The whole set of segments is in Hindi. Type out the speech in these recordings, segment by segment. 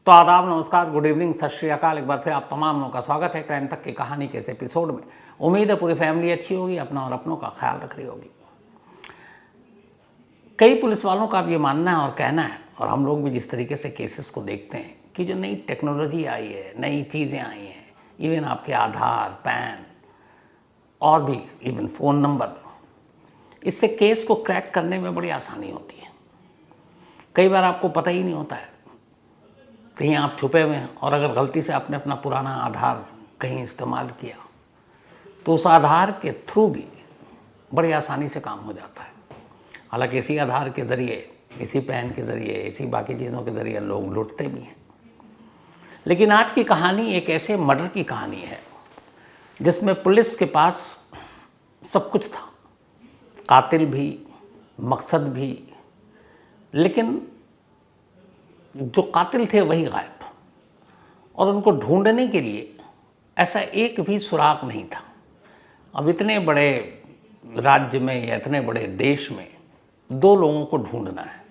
तो आदाब, नमस्कार, गुड इवनिंग, सत श्री अकाल। एक बार फिर आप तमाम लोगों का स्वागत है क्राइम तक की कहानी के इस एपिसोड में। उम्मीद है पूरी फैमिली अच्छी होगी, अपना और अपनों का ख्याल रख रही होगी। कई पुलिस वालों का अब ये मानना है और कहना है, और हम लोग भी जिस तरीके से केसेस को देखते हैं कि जो नई टेक्नोलॉजी आई है, नई चीज़ें आई हैं, इवन आपके आधार, पैन और भी इवन फ़ोन नंबर, इससे केस को क्रैक करने में बड़ी आसानी होती है। कई बार आपको पता ही नहीं होता है, कहीं आप छुपे हुए हैं, और अगर गलती से आपने अपना पुराना आधार कहीं इस्तेमाल किया तो उस आधार के थ्रू भी बड़ी आसानी से काम हो जाता है। हालांकि इसी आधार के ज़रिए, इसी पैन के ज़रिए, इसी बाकी चीज़ों के ज़रिए लोग लुटते भी हैं। लेकिन आज की कहानी एक ऐसे मर्डर की कहानी है जिसमें पुलिस के पास सब कुछ था, कातिल भी, मकसद भी, लेकिन जो कातिल थे वही गायब, और उनको ढूंढने के लिए ऐसा एक भी सुराग नहीं था। अब इतने बड़े राज्य में या इतने बड़े देश में दो लोगों को ढूंढना है,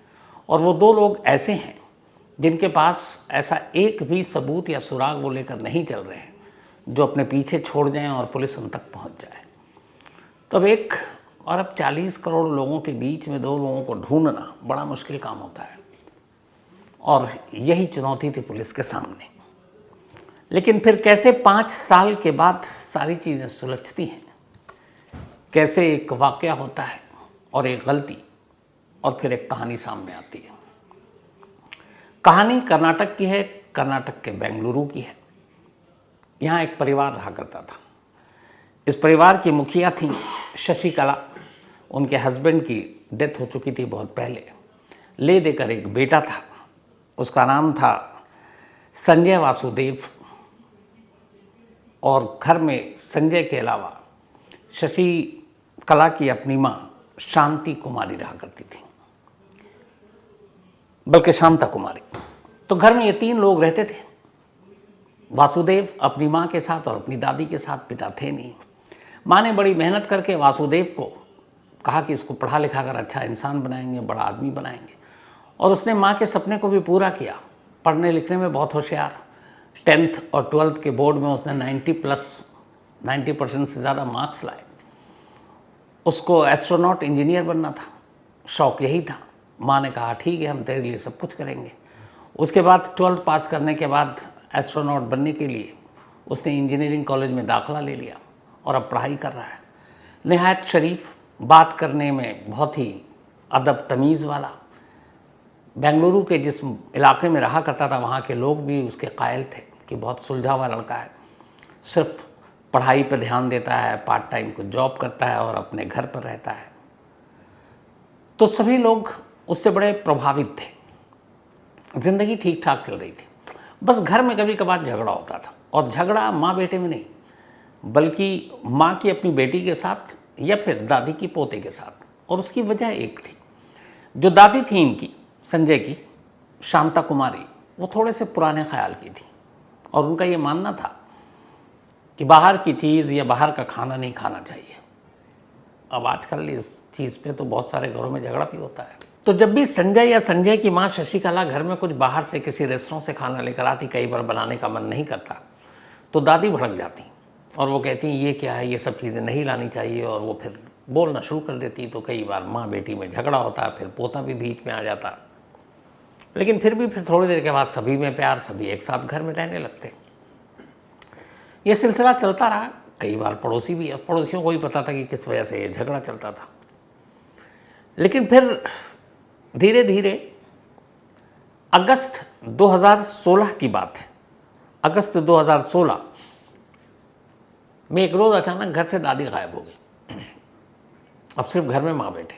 और वो दो लोग ऐसे हैं जिनके पास ऐसा एक भी सबूत या सुराग वो लेकर नहीं चल रहे हैं जो अपने पीछे छोड़ जाएं और पुलिस उन तक पहुंच जाए। तो अब 1 अरब 40 करोड़ लोगों के बीच में दो लोगों को ढूंढना बड़ा मुश्किल काम होता है, और यही चुनौती थी पुलिस के सामने। लेकिन फिर कैसे 5 साल के बाद सारी चीज़ें सुलझती हैं, कैसे एक वाक़या होता है और एक गलती, और फिर एक कहानी सामने आती है। कहानी कर्नाटक की है, कर्नाटक के बेंगलुरु की है। यहाँ एक परिवार रहा करता था। इस परिवार की मुखिया थी शशिकला। उनके हस्बैंड की डेथ हो चुकी थी बहुत पहले। ले देकर एक बेटा था, उसका नाम था संजय वासुदेव, और घर में संजय के अलावा शशिकला की अपनी माँ शांति कुमारी रहा करती थी, बल्कि शांता कुमारी। तो घर में ये 3 लोग रहते थे। वासुदेव अपनी माँ के साथ और अपनी दादी के साथ, पिता थे नहीं। माँ ने बड़ी मेहनत करके वासुदेव को कहा कि इसको पढ़ा लिखा कर अच्छा इंसान बनाएंगे, बड़ा आदमी बनाएंगे, और उसने माँ के सपने को भी पूरा किया। पढ़ने लिखने में बहुत होशियार, 10th और 12th के बोर्ड में उसने 90% से ज़्यादा मार्क्स लाए। उसको एस्ट्रोनॉट इंजीनियर बनना था, शौक़ यही था। माँ ने कहा ठीक है, हम तेरे लिए सब कुछ करेंगे। उसके बाद 12th पास करने के बाद एस्ट्रोनॉट बनने के लिए उसने इंजीनियरिंग कॉलेज में दाखिला ले लिया और अब पढ़ाई कर रहा है। निहायत शरीफ, बात करने में बहुत ही अदब तमीज़ वाला। बेंगलुरु के जिस इलाके में रहा करता था वहाँ के लोग भी उसके कायल थे कि बहुत सुलझा हुआ लड़का है, सिर्फ पढ़ाई पर ध्यान देता है, पार्ट टाइम को जॉब करता है और अपने घर पर रहता है। तो सभी लोग उससे बड़े प्रभावित थे। ज़िंदगी ठीक ठाक चल रही थी, बस घर में कभी कभार झगड़ा होता था, और झगड़ा माँ बेटे में नहीं, बल्कि माँ की अपनी बेटी के साथ या फिर दादी की पोते के साथ। और उसकी वजह एक थी, जो दादी थी इनकी, संजय की, शांता कुमारी, वो थोड़े से पुराने ख्याल की थी, और उनका ये मानना था कि बाहर की चीज़ या बाहर का खाना नहीं खाना चाहिए। अब आजकल इस चीज़ पे तो बहुत सारे घरों में झगड़ा भी होता है। तो जब भी संजय या संजय की माँ शशिकला घर में कुछ बाहर से किसी रेस्टोरेंट से खाना लेकर आती, कई बार बनाने का मन नहीं करता, तो दादी भड़क जाती और वो कहती ये क्या है, ये सब चीज़ें नहीं लानी चाहिए, और वो फिर बोलना शुरू कर देती। तो कई बार माँ बेटी में झगड़ा होता, फिर पोता भी बीच में आ जाता। लेकिन फिर थोड़ी देर के बाद सभी में प्यार, सभी एक साथ घर में रहने लगते। ये सिलसिला चलता रहा। कई बार पड़ोसियों को भी पता था कि किस वजह से ये झगड़ा चलता था। लेकिन फिर धीरे धीरे अगस्त 2016 की बात है। अगस्त 2016 में एक रोज़ अचानक घर से दादी गायब हो गई। अब सिर्फ घर में माँ बेटे।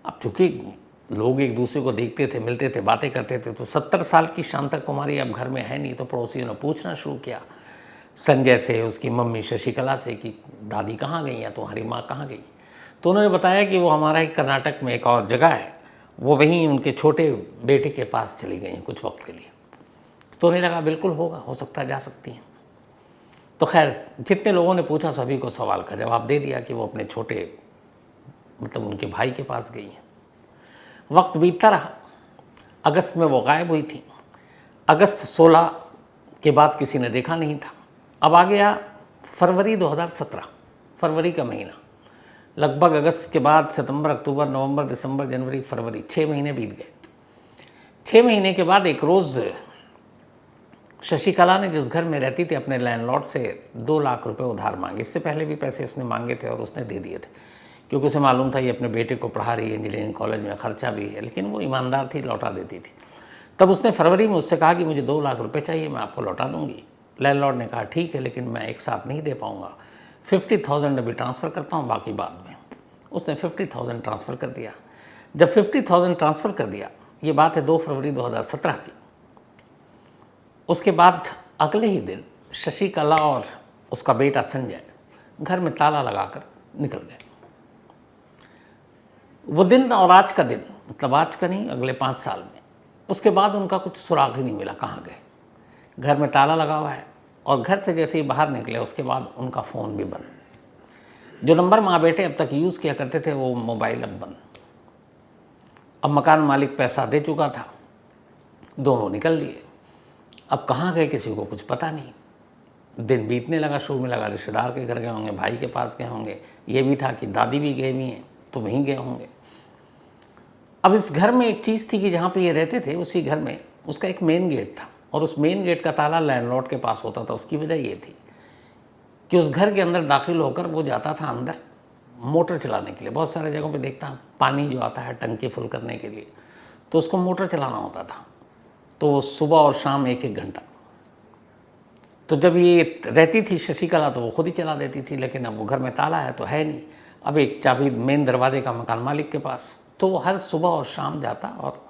अब चूँकि लोग एक दूसरे को देखते थे, मिलते थे, बातें करते थे, तो 70 साल की शांता कुमारी अब घर में है नहीं। तो पड़ोसियों ने पूछना शुरू किया संजय से, उसकी मम्मी शशिकला से, कि दादी कहाँ गई या तुम्हारी माँ कहाँ गई। तो उन्होंने बताया कि वो हमारा ही कर्नाटक में एक और जगह है, वो वहीं उनके छोटे बेटे के पास चली गई हैं कुछ वक्त के लिए। तो उन्हें लगा बिल्कुल होगा, हो सकता है जा सकती हैं। तो खैर जितने लोगों ने पूछा सभी को सवाल का जवाब दे दिया कि वो अपने छोटे, मतलब उनके भाई के पास गई हैं। वक्त बीतता रहा। अगस्त में वो गायब हुई थी। अगस्त 16 के बाद किसी ने देखा नहीं था। अब आ गया फरवरी 2017, फरवरी का महीना। लगभग अगस्त के बाद सितंबर, अक्टूबर, नवंबर, दिसंबर, जनवरी, फरवरी, 6 महीने बीत गए। 6 महीने के बाद एक रोज़ शशिकला ने जिस घर में रहती थी अपने लैंडलॉर्ड से 2 लाख रुपए उधार मांगे। इससे पहले भी पैसे उसने मांगे थे और उसने दे दिए थे, क्योंकि उसे मालूम था ये अपने बेटे को पढ़ा रही है इंजीनियरिंग कॉलेज में, खर्चा भी है, लेकिन वो ईमानदार थी, लौटा देती थी। तब उसने फरवरी में उससे कहा कि मुझे 2 लाख रुपए चाहिए, मैं आपको लौटा दूंगी। लैंडलॉर्ड ने कहा ठीक है, लेकिन मैं एक साथ नहीं दे पाऊंगा, 50,000 अभी ट्रांसफ़र करता हूँ, बाकी बाद में। उसने 50,000 ट्रांसफ़र कर दिया। जब 50,000 ट्रांसफ़र कर दिया, ये बात है 2 फरवरी 2017 की। उसके बाद अगले ही दिन शशिकला और उसका बेटा संजय घर में ताला लगाकर निकल गए। वो दिन और आज का दिन, मतलब आज का नहीं, अगले 5 साल में, उसके बाद उनका कुछ सुराग ही नहीं मिला, कहाँ गए। घर में ताला लगा हुआ है और घर से जैसे ही बाहर निकले उसके बाद उनका फ़ोन भी बंद। जो नंबर माँ बेटे अब तक यूज़ किया करते थे वो मोबाइल अब बंद। अब मकान मालिक पैसा दे चुका था, दोनों निकल लिए। अब कहाँ गए किसी को कुछ पता नहीं। दिन बीतने लगा, शुरू में लगा रिश्तेदार के घर गए होंगे, भाई के पास गए होंगे, ये भी था कि दादी भी गए हुई हैं तो वहीं गए होंगे। अब इस घर में एक चीज़ थी कि जहाँ पे ये रहते थे उसी घर में उसका एक मेन गेट था और उस मेन गेट का ताला लैंडलॉर्ड के पास होता था। उसकी वजह ये थी कि उस घर के अंदर दाखिल होकर वो जाता था अंदर मोटर चलाने के लिए। बहुत सारे जगहों पे देखता हूँ पानी जो आता है टंकी फुल करने के लिए, तो उसको मोटर चलाना होता था, तो सुबह और शाम 1-1 घंटा। तो जब ये रहती थी शशिकला तो वो खुद ही चला देती थी, लेकिन अब वो घर में ताला है तो है नहीं। अब एक चाबी मेन दरवाजे का मकान मालिक के पास, तो वो हर सुबह और शाम जाता और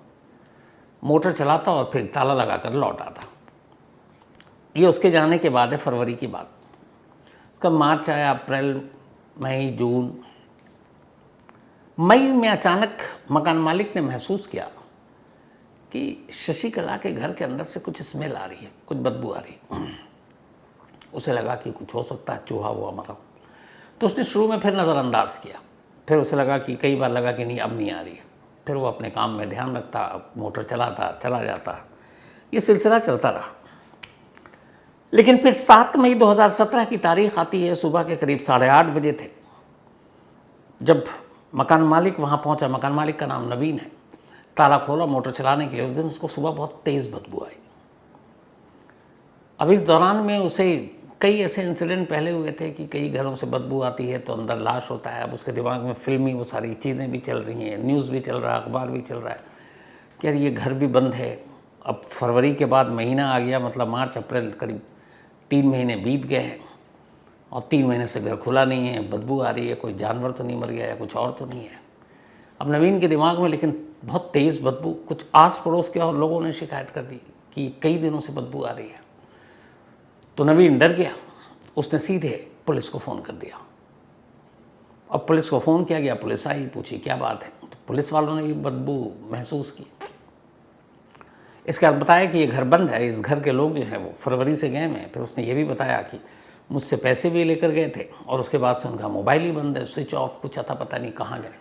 मोटर चलाता और फिर ताला लगा कर लौट आता। ये उसके जाने के बाद है, फरवरी की बात। उसका मार्च आया, अप्रैल, मई, जून। मई में अचानक मकान मालिक ने महसूस किया कि शशिकला के घर के अंदर से कुछ स्मेल आ रही है, कुछ बदबू आ रही है। उसे लगा कि कुछ हो सकता है, चूहा हुआ मरा। तो उसने शुरू में फिर नज़रअंदाज किया, फिर उसे लगा कि कई बार लगा कि नहीं अब नहीं आ रही है। फिर वो अपने काम में ध्यान रखता, मोटर चलाता, चला जाता। ये सिलसिला चलता रहा। लेकिन फिर 7 मई 2017 की तारीख आती है, सुबह के करीब 8:30 बजे थे जब मकान मालिक वहाँ पहुँचा। मकान मालिक का नाम नवीन है। ताला खोला मोटर चलाने के लिए। उस दिन उसको सुबह बहुत तेज़ बदबू आई। अब इस दौरान में उसे कई ऐसे इंसिडेंट पहले हुए थे कि कई घरों से बदबू आती है तो अंदर लाश होता है। अब उसके दिमाग में फिल्मी वो सारी चीज़ें भी चल रही हैं, न्यूज़ भी चल रहा है, अखबार भी चल रहा है कि यार ये घर भी बंद है। अब फरवरी के बाद महीना आ गया, मतलब मार्च, अप्रैल, करीब 3 महीने बीत गए हैं और 3 महीने से घर खुला नहीं है, बदबू आ रही है। कोई जानवर तो नहीं मर गया या कुछ और तो नहीं है। अब नवीन के दिमाग में लेकिन बहुत तेज़ बदबू। कुछ आस पड़ोस के और लोगों ने शिकायत कर दी कि कई दिनों से बदबू आ रही है। तो नवीन डर गया। उसने सीधे पुलिस को फ़ोन कर दिया। अब पुलिस को फ़ोन किया गया, पुलिस आई, पूछी क्या बात है। तो पुलिस वालों ने ये बदबू महसूस की। इसके बाद बताया कि ये घर बंद है, इस घर के लोग जो हैं वो फरवरी से गए हैं। फिर उसने ये भी बताया कि मुझसे पैसे भी लेकर गए थे और उसके बाद से उनका मोबाइल ही बंद है, स्विच ऑफ, कुछ आता पता नहीं कहाँ गए।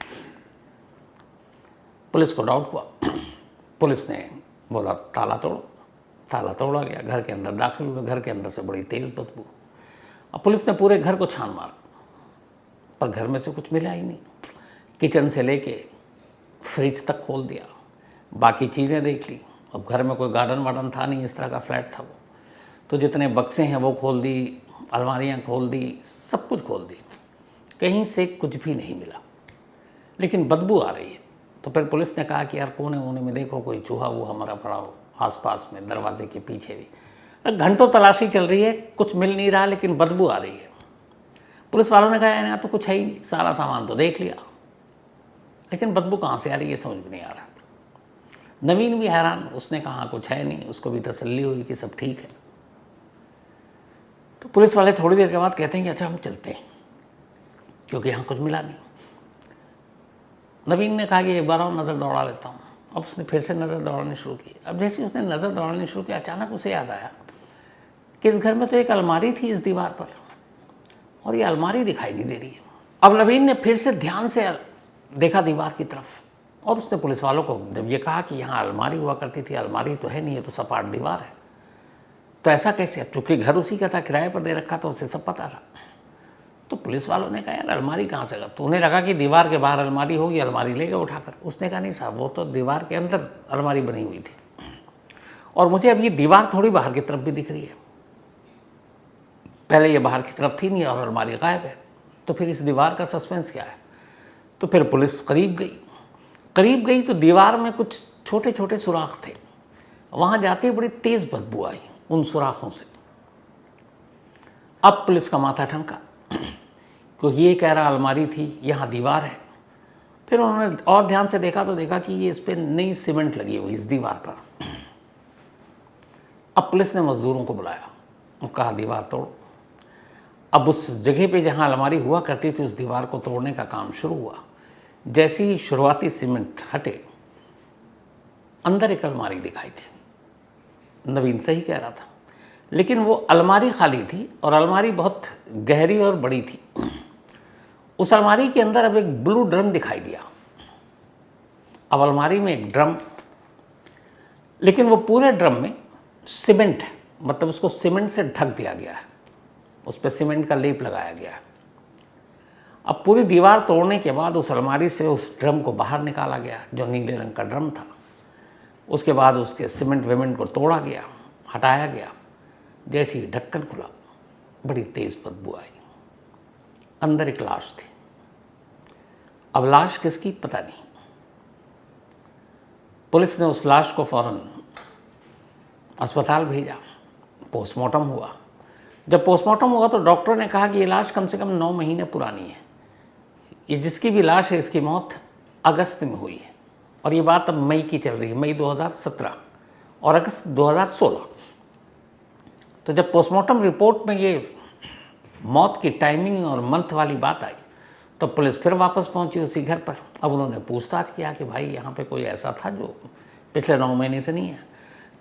पुलिस को डाउट हुआ। पुलिस ने बोला ताला तोड़ो। ताला तोड़ा गया, घर के अंदर दाखिल हुआ। घर के अंदर से बड़ी तेज़ बदबू। अब पुलिस ने पूरे घर को छान मारा पर घर में से कुछ मिला ही नहीं। किचन से लेके फ्रिज तक खोल दिया, बाकी चीज़ें देख ली। अब घर में कोई गार्डन वार्डन था नहीं, इस तरह का फ्लैट था वो। तो जितने बक्से हैं वो खोल दी, अलमारियाँ खोल दी, सब कुछ खोल दी, कहीं से कुछ भी नहीं मिला, लेकिन बदबू आ रही है। तो फिर पुलिस ने कहा कि यार कोने वोने में देखो कोई चूहा वूहा मरा पड़ा हो आसपास में, दरवाजे के पीछे भी। घंटों तलाशी चल रही है, कुछ मिल नहीं रहा, लेकिन बदबू आ रही है। पुलिस वालों ने कहा यार यहाँ तो कुछ है ही नहीं, सारा सामान तो देख लिया, लेकिन बदबू कहाँ से आ रही है समझ में नहीं आ रहा। नवीन भी हैरान। उसने कहा कुछ है नहीं, उसको भी तसल्ली हुई कि सब ठीक है। तो पुलिस वाले थोड़ी देर के बाद कहते हैं कि अच्छा हम चलते हैं, क्योंकि यहाँ कुछ मिला नहीं। नवीन ने कहा कि एक बार और नज़र दौड़ा लेता हूँ। अब उसने फिर से नज़र दौड़ानी शुरू की। अब जैसे उसने नज़र दौड़ानी शुरू की, अचानक उसे याद आया कि इस घर में तो एक अलमारी थी इस दीवार पर, और ये अलमारी दिखाई नहीं दे रही है। अब नवीन ने फिर से ध्यान से देखा दीवार की तरफ, और उसने पुलिस वालों को जब ये कहा कि यहाँ अलमारी हुआ करती थी, अलमारी तो है नहीं, ये तो सपाट दीवार है, तो ऐसा कैसे? चूँकि घर उसी का था, किराए पर दे रखा था, उसे सब पता था। तो पुलिस वालों ने कहा यार अलमारी कहाँ से लगा? तो उन्हें लगा कि दीवार के बाहर अलमारी होगी, अलमारी ले गए उठाकर। उसने कहा नहीं साहब, वो तो दीवार के अंदर अलमारी बनी हुई थी, और मुझे अब ये दीवार थोड़ी बाहर की तरफ भी दिख रही है, पहले ये बाहर की तरफ थी नहीं और अलमारी गायब है, तो फिर इस दीवार का सस्पेंस क्या है? तो फिर पुलिस करीब गई तो दीवार में कुछ छोटे छोटे सुराख थे, वहाँ जाते ही बड़ी तेज़ बदबू आई उन सुराखों से। अब पुलिस का माथा ठनका, क्योंकि ये कह रहा अलमारी थी, यहाँ दीवार है। फिर उन्होंने और ध्यान से देखा तो देखा कि ये इस पर नई सीमेंट लगी हुई इस दीवार पर। अब पुलिस ने मजदूरों को बुलाया और कहा दीवार तोड़ो। अब उस जगह पे जहाँ अलमारी हुआ करती थी उस दीवार को तोड़ने का काम शुरू हुआ। जैसे ही शुरुआती सीमेंट हटे, अंदर एक अलमारी दिखाई थी। नवीन सही कह रहा था, लेकिन वो अलमारी खाली थी और अलमारी बहुत गहरी और बड़ी थी। उस अलमारी के अंदर अब एक ब्लू ड्रम दिखाई दिया। अब अलमारी में एक ड्रम, लेकिन वो पूरे ड्रम में सीमेंट है, मतलब उसको सीमेंट से ढक दिया गया है, उस पर सीमेंट का लेप लगाया गया है। अब पूरी दीवार तोड़ने के बाद उस अलमारी से उस ड्रम को बाहर निकाला गया, जो नीले रंग का ड्रम था। उसके बाद उसके सीमेंट वेमेंट को तोड़ा गया, हटाया गया। जैसे ही ढक्कन खुला, बड़ी तेज बदबू आई। अंदर एक लाश थी। अब लाश किसकी पता नहीं। पुलिस ने उस लाश को फौरन अस्पताल भेजा, पोस्टमार्टम हुआ। जब पोस्टमार्टम हुआ तो डॉक्टर ने कहा कि ये लाश कम से कम 9 महीने पुरानी है। ये जिसकी भी लाश है, इसकी मौत अगस्त में हुई है, और ये बात अब मई की चल रही है, मई 2017 और अगस्त 2016। तो जब पोस्टमार्टम रिपोर्ट में ये मौत की टाइमिंग और मंथ वाली बात आई, तो पुलिस फिर वापस पहुंची उसी घर पर। अब उन्होंने पूछताछ किया कि भाई यहाँ पे कोई ऐसा था जो पिछले 9 महीने से नहीं है।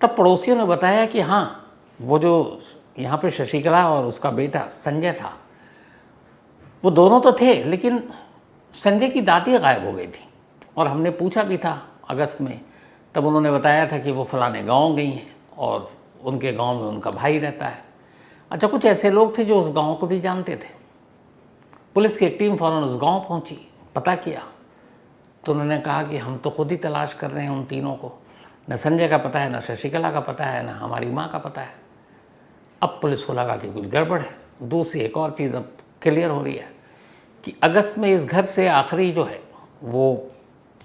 तब पड़ोसियों ने बताया कि हाँ, वो जो यहाँ पे शशिकला और उसका बेटा संजय था, वो दोनों तो थे, लेकिन संजय की दादी गायब हो गई थी। और हमने पूछा भी था अगस्त में, तब उन्होंने बताया था कि वो फलाने गांव गई हैं और उनके गांव में उनका भाई रहता है। अच्छा, कुछ ऐसे लोग थे जो उस गांव को भी जानते थे। पुलिस की एक टीम फ़ौरन उस गांव पहुंची, पता किया, तो उन्होंने कहा कि हम तो खुद ही तलाश कर रहे हैं उन तीनों को, न संजय का पता है, न शशिकला का पता है, न हमारी माँ का पता है। अब पुलिस को लगा कि कुछ गड़बड़ है। दूसरी एक और चीज़ अब क्लियर हो रही है कि अगस्त में इस घर से आखिरी जो है वो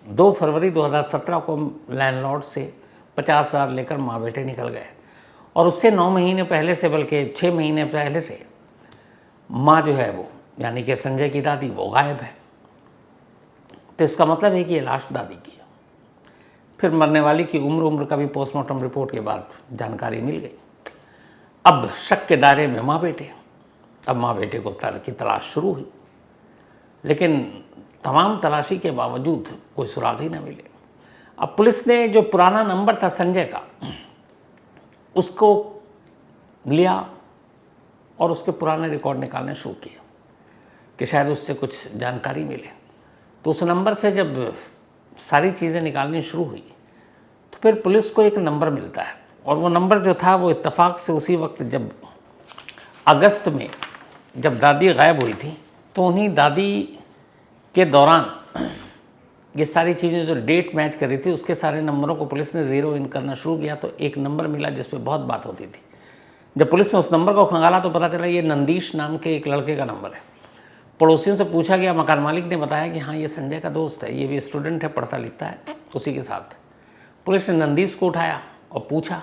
2 फरवरी 2017 को लैंडलॉर्ड से 50,000 लेकर माँ बेटे निकल गए, और उससे 9 महीने पहले से, बल्कि 6 महीने पहले से माँ जो है वो, यानी कि संजय की दादी, वो गायब है। तो इसका मतलब है कि ये लाश दादी की है। फिर मरने वाली की उम्र का भी पोस्टमार्टम रिपोर्ट के बाद जानकारी मिल गई। अब शक के दायरे में माँ बेटे। अब माँ बेटे को की तलाश शुरू हुई, लेकिन तमाम तलाशी के बावजूद कोई सुराग ही न मिले। अब पुलिस ने जो पुराना नंबर था संजय का, उसको लिया और उसके पुराने रिकॉर्ड निकालने शुरू किए कि शायद उससे कुछ जानकारी मिले। तो उस नंबर से जब सारी चीज़ें निकालनी शुरू हुई तो फिर पुलिस को एक नंबर मिलता है, और वो नंबर जो था वो इत्तेफाक से उसी वक्त, जब अगस्त में जब दादी गायब हुई थी, तो उन्हीं दादी के दौरान ये सारी चीज़ें जो डेट मैच कर रही थी, उसके सारे नंबरों को पुलिस ने ज़ीरो इन करना शुरू किया। तो एक नंबर मिला जिस पे बहुत बात होती थी। जब पुलिस ने उस नंबर को खंगाला तो पता चला ये नंदीश नाम के एक लड़के का नंबर है। पड़ोसियों से पूछा गया, मकान मालिक ने बताया कि हाँ, ये संजय का दोस्त है, ये भी स्टूडेंट है, पढ़ता लिखता है, उसी के साथ। पुलिस ने नंदीश को उठाया और पूछा,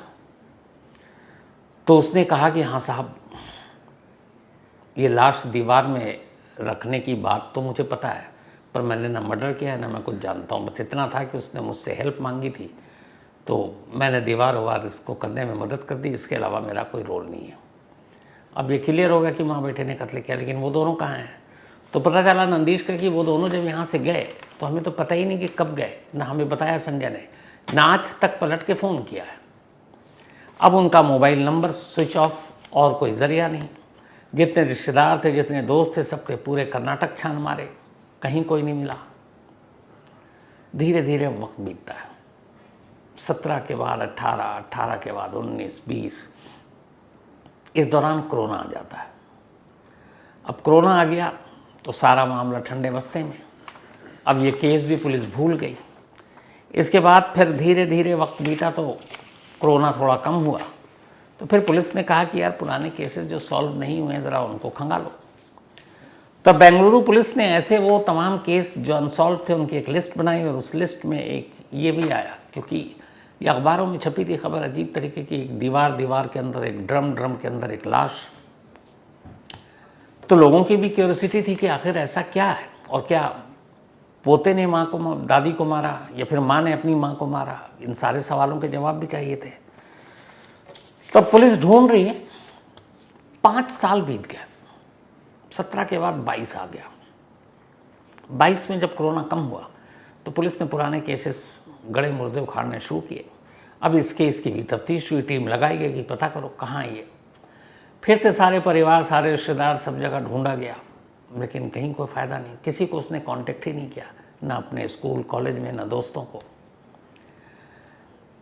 तो उसने कहा कि हाँ साहब, ये लाश दीवार में रखने की बात तो मुझे पता है, पर मैंने ना मर्डर किया है, ना मैं कुछ जानता हूँ। बस इतना था कि उसने मुझसे हेल्प मांगी थी, तो मैंने दीवार वार इसको करने में मदद कर दी, इसके अलावा मेरा कोई रोल नहीं है। अब ये क्लियर हो गया कि माँ बेटे ने कत्ल किया, लेकिन वो दोनों कहाँ हैं? तो पता चला नंदीश का कि वो दोनों जब यहाँ से गए तो हमें तो पता ही नहीं कि कब गए, ना हमें बताया संजय ने, ना आज तक पलट के फ़ोन किया है। अब उनका मोबाइल नंबर स्विच ऑफ, और कोई ज़रिया नहीं। जितने रिश्तेदार थे, जितने दोस्त थे, सबके पूरे कर्नाटक छान मारे, कहीं कोई नहीं मिला। धीरे धीरे वक्त बीतता है। 17 के बाद 18, 18 के बाद 19, 20, इस दौरान कोरोना आ जाता है। अब कोरोना आ गया तो सारा मामला ठंडे बस्ते में। अब ये केस भी पुलिस भूल गई। इसके बाद फिर धीरे धीरे वक्त बीता तो कोरोना थोड़ा कम हुआ, तो फिर पुलिस ने कहा कि यार पुराने केसेस जो सॉल्व नहीं हुए हैं ज़रा उनको खंगालो। तब बेंगलुरु पुलिस ने ऐसे वो तमाम केस जो अनसॉल्व थे उनकी एक लिस्ट बनाई, और उस लिस्ट में एक ये भी आया, क्योंकि ये अखबारों में छपी थी खबर अजीब तरीके की, एक दीवार के अंदर एक ड्रम के अंदर एक लाश। तो लोगों की भी क्यूरियोसिटी थी कि आखिर ऐसा क्या है, और क्या पोते ने माँ को दादी को मारा या फिर माँ ने अपनी माँ को मारा। इन सारे सवालों के जवाब भी चाहिए थे। तब पुलिस ढूंढ रही है। 5 साल बीत गए। 17 के बाद 22 आ गया। 22 में जब कोरोना कम हुआ तो पुलिस ने पुराने केसेस गड़े मुर्दे उखाड़ने शुरू किए। अब इस केस की भी तफ्तीश हुई, टीम लगाई गई कि पता करो कहाँ है ये। फिर से सारे परिवार, सारे रिश्तेदार, सब जगह ढूंढा गया, लेकिन कहीं कोई फ़ायदा नहीं। किसी को उसने कांटेक्ट ही नहीं किया, ना अपने स्कूल कॉलेज में, ना दोस्तों को।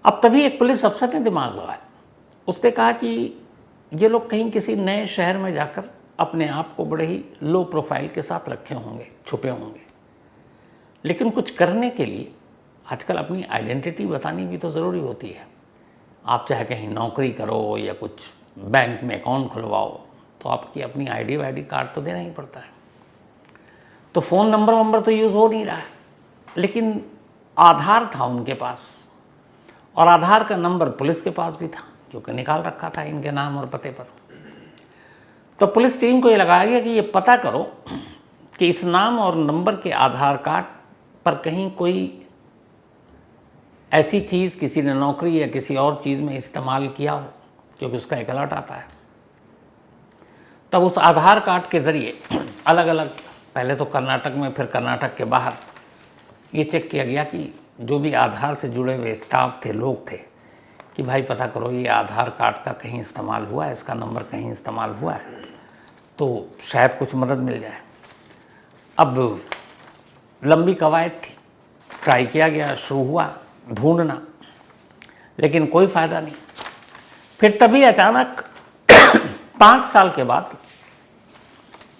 अब तभी एक पुलिस अफसर ने दिमाग लगाया। उसने कहा कि ये लोग कहीं किसी नए शहर में जाकर अपने आप को बड़े ही लो प्रोफाइल के साथ रखे होंगे, छुपे होंगे। लेकिन कुछ करने के लिए आजकल अपनी आइडेंटिटी बतानी भी तो ज़रूरी होती है। आप चाहे कहीं नौकरी करो या कुछ बैंक में अकाउंट खुलवाओ, तो आपकी अपनी आईडी कार्ड तो देना ही पड़ता है। तो फ़ोन नंबर तो यूज़ हो नहीं रहा है, लेकिन आधार था उनके पास, और आधार का नंबर पुलिस के पास भी था, क्योंकि निकाल रखा था इनके नाम और पते पर। तो पुलिस टीम को ये लगाया गया कि ये पता करो कि इस नाम और नंबर के आधार कार्ड पर कहीं कोई ऐसी चीज़ किसी ने नौकरी या किसी और चीज़ में इस्तेमाल किया हो, क्योंकि उसका एक अलर्ट आता है। तब उस आधार कार्ड के ज़रिए अलग अलग, पहले तो कर्नाटक में, फिर कर्नाटक के बाहर, ये चेक किया गया कि जो भी आधार से जुड़े हुए स्टाफ थे, लोग थे, कि भाई पता करो ये आधार कार्ड का कहीं इस्तेमाल हुआ है, इसका नंबर कहीं इस्तेमाल हुआ है, तो शायद कुछ मदद मिल जाए। अब लंबी कवायद थी, ट्राई किया गया, शुरू हुआ ढूंढना, लेकिन कोई फ़ायदा नहीं। फिर तभी अचानक 5 साल के बाद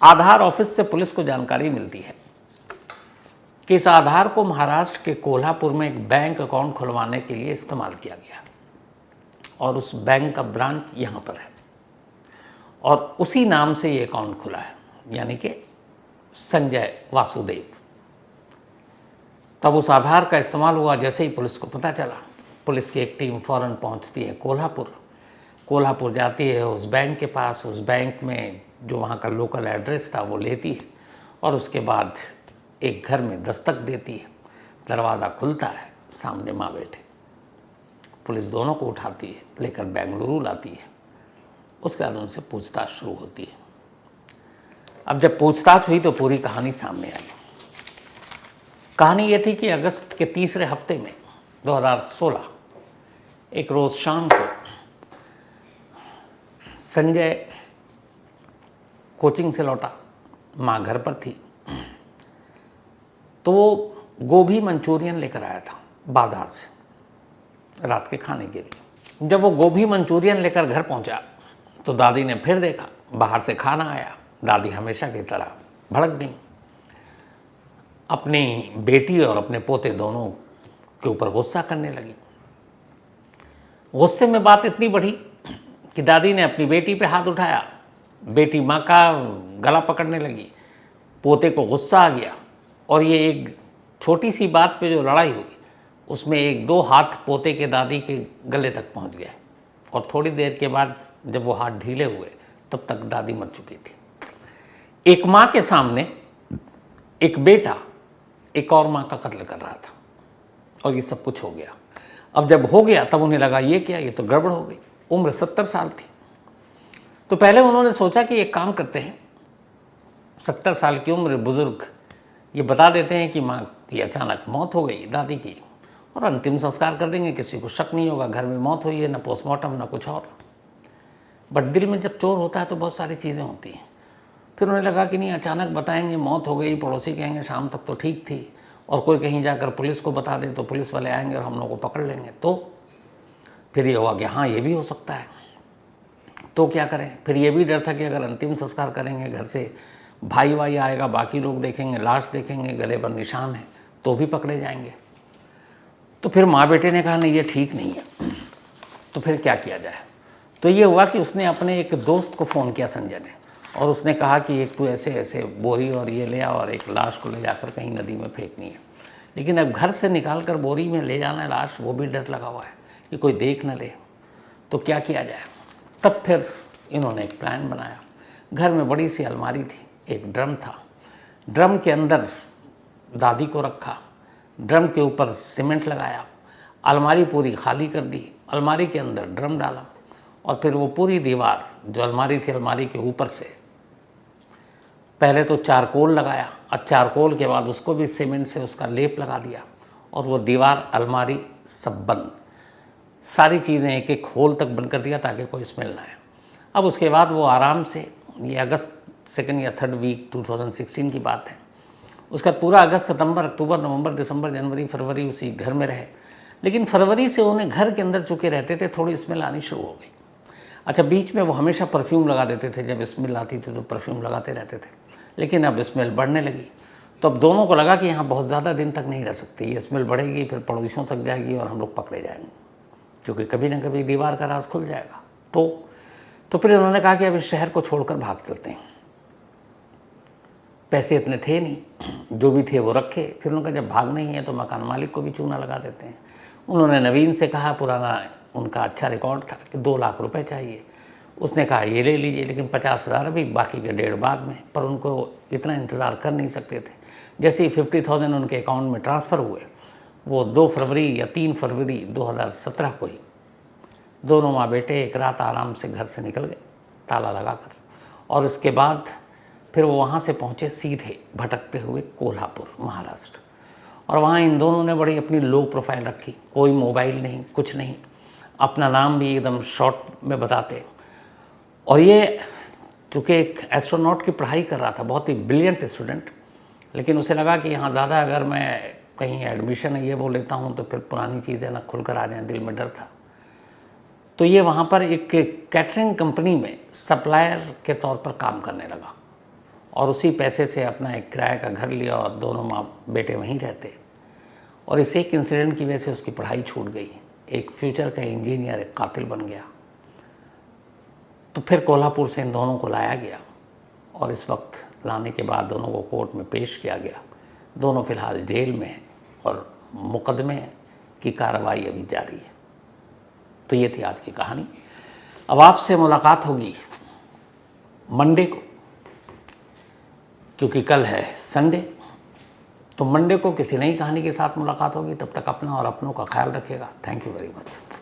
आधार ऑफिस से पुलिस को जानकारी मिलती है कि इस आधार को महाराष्ट्र के कोल्हापुर में एक बैंक अकाउंट खुलवाने के लिए इस्तेमाल किया गया, और उस बैंक का ब्रांच यहाँ पर है, और उसी नाम से ये अकाउंट खुला है, यानी कि संजय वासुदेव। तब उस आधार का इस्तेमाल हुआ। जैसे ही पुलिस को पता चला, पुलिस की एक टीम फ़ौरन पहुंचती है कोल्हापुर जाती है उस बैंक के पास। उस बैंक में जो वहाँ का लोकल एड्रेस था वो लेती है, और उसके बाद एक घर में दस्तक देती है। दरवाज़ा खुलता है, सामने माँ बेटे। पुलिस दोनों को उठाती है, लेकर बेंगलुरु लाती है। उसके बाद उनसे पूछताछ शुरू होती है। अब जब पूछताछ हुई तो पूरी कहानी सामने आई। कहानी ये थी कि अगस्त के तीसरे हफ्ते में 2016 एक रोज़ शाम को संजय कोचिंग से लौटा, माँ घर पर थी, तो वो गोभी मंचूरियन लेकर आया था बाज़ार से रात के खाने के लिए। जब वो गोभी मंचूरियन लेकर घर पहुंचा तो दादी ने फिर देखा बाहर से खाना आया। दादी हमेशा की तरह भड़क गई, अपनी बेटी और अपने पोते दोनों के ऊपर गुस्सा करने लगी। गुस्से में बात इतनी बढ़ी कि दादी ने अपनी बेटी पे हाथ उठाया। बेटी माँ का गला पकड़ने लगी। पोते को गुस्सा आ गया, और ये एक छोटी सी बात पे जो लड़ाई हुई उसमें 1-2 हाथ पोते के दादी के गले तक पहुंच गए, और थोड़ी देर के बाद जब वो हाथ ढीले हुए तब तक दादी मर चुकी थी। एक माँ के सामने एक बेटा एक और माँ का कत्ल कर रहा था, और ये सब कुछ हो गया। अब जब हो गया तब उन्हें लगा ये क्या, ये तो गड़बड़ हो गई। उम्र 70 साल थी। तो पहले उन्होंने सोचा कि एक काम करते हैं, 70 साल की उम्र, बुजुर्ग, ये बता देते हैं कि माँ की अचानक मौत हो गई, दादी की, और अंतिम संस्कार कर देंगे, किसी को शक नहीं होगा, घर में मौत हुई है, ना पोस्टमार्टम ना कुछ और। बट दिल में जब चोर होता है तो बहुत सारी चीज़ें होती हैं। फिर उन्हें लगा कि नहीं, अचानक बताएंगे मौत हो गई, पड़ोसी कहेंगे शाम तक तो ठीक थी, और कोई कहीं जाकर पुलिस को बता दे तो पुलिस वाले आएंगे और हम लोगों को पकड़ लेंगे, तो फिर ये हुआ कि हाँ ये भी हो सकता है, तो क्या करें। फिर ये भी डर था कि अगर अंतिम संस्कार करेंगे घर से भाई वाई आएगा, बाकी लोग देखेंगे, लाश देखेंगे, गले पर निशान है, तो भी पकड़े जाएंगे। तो फिर माँ बेटे ने कहा नहीं ये ठीक नहीं है, तो फिर क्या किया जाए। तो ये हुआ कि उसने अपने एक दोस्त को फ़ोन किया संजय ने, और उसने कहा कि एक तू ऐसे ऐसे बोरी और ये ले आ और एक लाश को ले जाकर कहीं नदी में फेंकनी है। लेकिन अब घर से निकाल कर बोरी में ले जाना है लाश, वो भी डर लगा हुआ है कि कोई देख न ले, तो क्या किया जाए। तब फिर इन्होंने एक प्लान बनाया। घर में बड़ी सी अलमारी थी, एक ड्रम था, ड्रम के अंदर दादी को रखा, ड्रम के ऊपर सीमेंट लगाया, अलमारी पूरी खाली कर दी, अलमारी के अंदर ड्रम डाला, और फिर वो पूरी दीवार जो अलमारी थी, अलमारी के ऊपर से पहले तो चारकोल लगाया, और चारकोल के बाद उसको भी सीमेंट से उसका लेप लगा दिया, और वो दीवार अलमारी सब बंद, सारी चीज़ें एक एक होल तक बंद कर दिया ताकि कोई स्मेल ना आए। अब उसके बाद वो आराम से, ये अगस्त 2 या 3 वीक 2016 की बात है, उसका पूरा अगस्त, सितंबर, अक्टूबर, नवंबर, दिसंबर, जनवरी, फरवरी उसी घर में रहे। लेकिन फरवरी से उन्हें घर के अंदर चुके रहते थे, थोड़ी स्मेल आनी शुरू हो गई। अच्छा, बीच में वो हमेशा परफ्यूम लगा देते थे, जब स्मेल आती थी तो परफ्यूम लगाते रहते थे, लेकिन अब स्मेल बढ़ने लगी। तो अब दोनों को लगा कि यहाँ बहुत ज़्यादा दिन तक नहीं रह सकते, ये स्मेल बढ़ेगी, फिर पड़ोसियों तक जाएगी और हम लोग पकड़े जाएंगे, क्योंकि कभी ना कभी दीवार का राज खुल जाएगा। तो फिर उन्होंने कहा कि अब इस शहर को छोड़कर भाग चलते हैं। पैसे इतने थे नहीं, जो भी थे वो रखे। फिर उन्होंने कहा जब भागना ही है तो मकान मालिक को भी चूना लगा देते हैं। उन्होंने नवीन से कहा, पुराना उनका अच्छा रिकॉर्ड था, कि 2 लाख रुपए चाहिए। उसने कहा ये ले लीजिए, लेकिन 50,000 अभी, बाकी के 1.5 बाद में। पर उनको इतना इंतज़ार कर नहीं सकते थे। जैसे ही 50,000 उनके अकाउंट में ट्रांसफ़र हुए, वो 2 फरवरी या 3 फरवरी 2017 को ही दोनों माँ बेटे एक रात आराम से घर से निकल गए, ताला लगाकर। और उसके बाद फिर वो वहाँ से पहुँचे सीधे भटकते हुए कोल्हापुर, महाराष्ट्र। और वहाँ इन दोनों ने बड़ी अपनी लो प्रोफाइल रखी, कोई मोबाइल नहीं, कुछ नहीं, अपना नाम भी एकदम शॉर्ट में बताते। और ये चूँकि एक एस्ट्रोनॉट की पढ़ाई कर रहा था, बहुत ही ब्रिलियंट स्टूडेंट, लेकिन उसे लगा कि यहाँ ज़्यादा अगर मैं कहीं एडमिशन ये वो लेता हूँ तो फिर पुरानी चीज़ें ना खुल कर आ जाएँ, दिल में डर था। तो ये वहाँ पर एक कैटरिंग कंपनी में सप्लायर के तौर पर काम करने लगा, और उसी पैसे से अपना एक किराए का घर लिया और दोनों माँ बेटे वहीं रहते। और इस एक इंसिडेंट की वजह से उसकी पढ़ाई छूट गई, एक फ्यूचर का इंजीनियर एक कातिल बन गया। तो फिर कोल्हापुर से इन दोनों को लाया गया, और इस वक्त लाने के बाद दोनों को कोर्ट में पेश किया गया। दोनों फिलहाल जेल में हैं और मुकदमे की कार्रवाई अभी जारी है। तो ये थी आज की कहानी। अब आपसे मुलाकात होगी मंडे को, क्योंकि कल है संडे। तो मंडे को किसी नई कहानी के साथ मुलाकात होगी। तब तक अपना और अपनों का ख्याल रखिएगा। Thank you very much.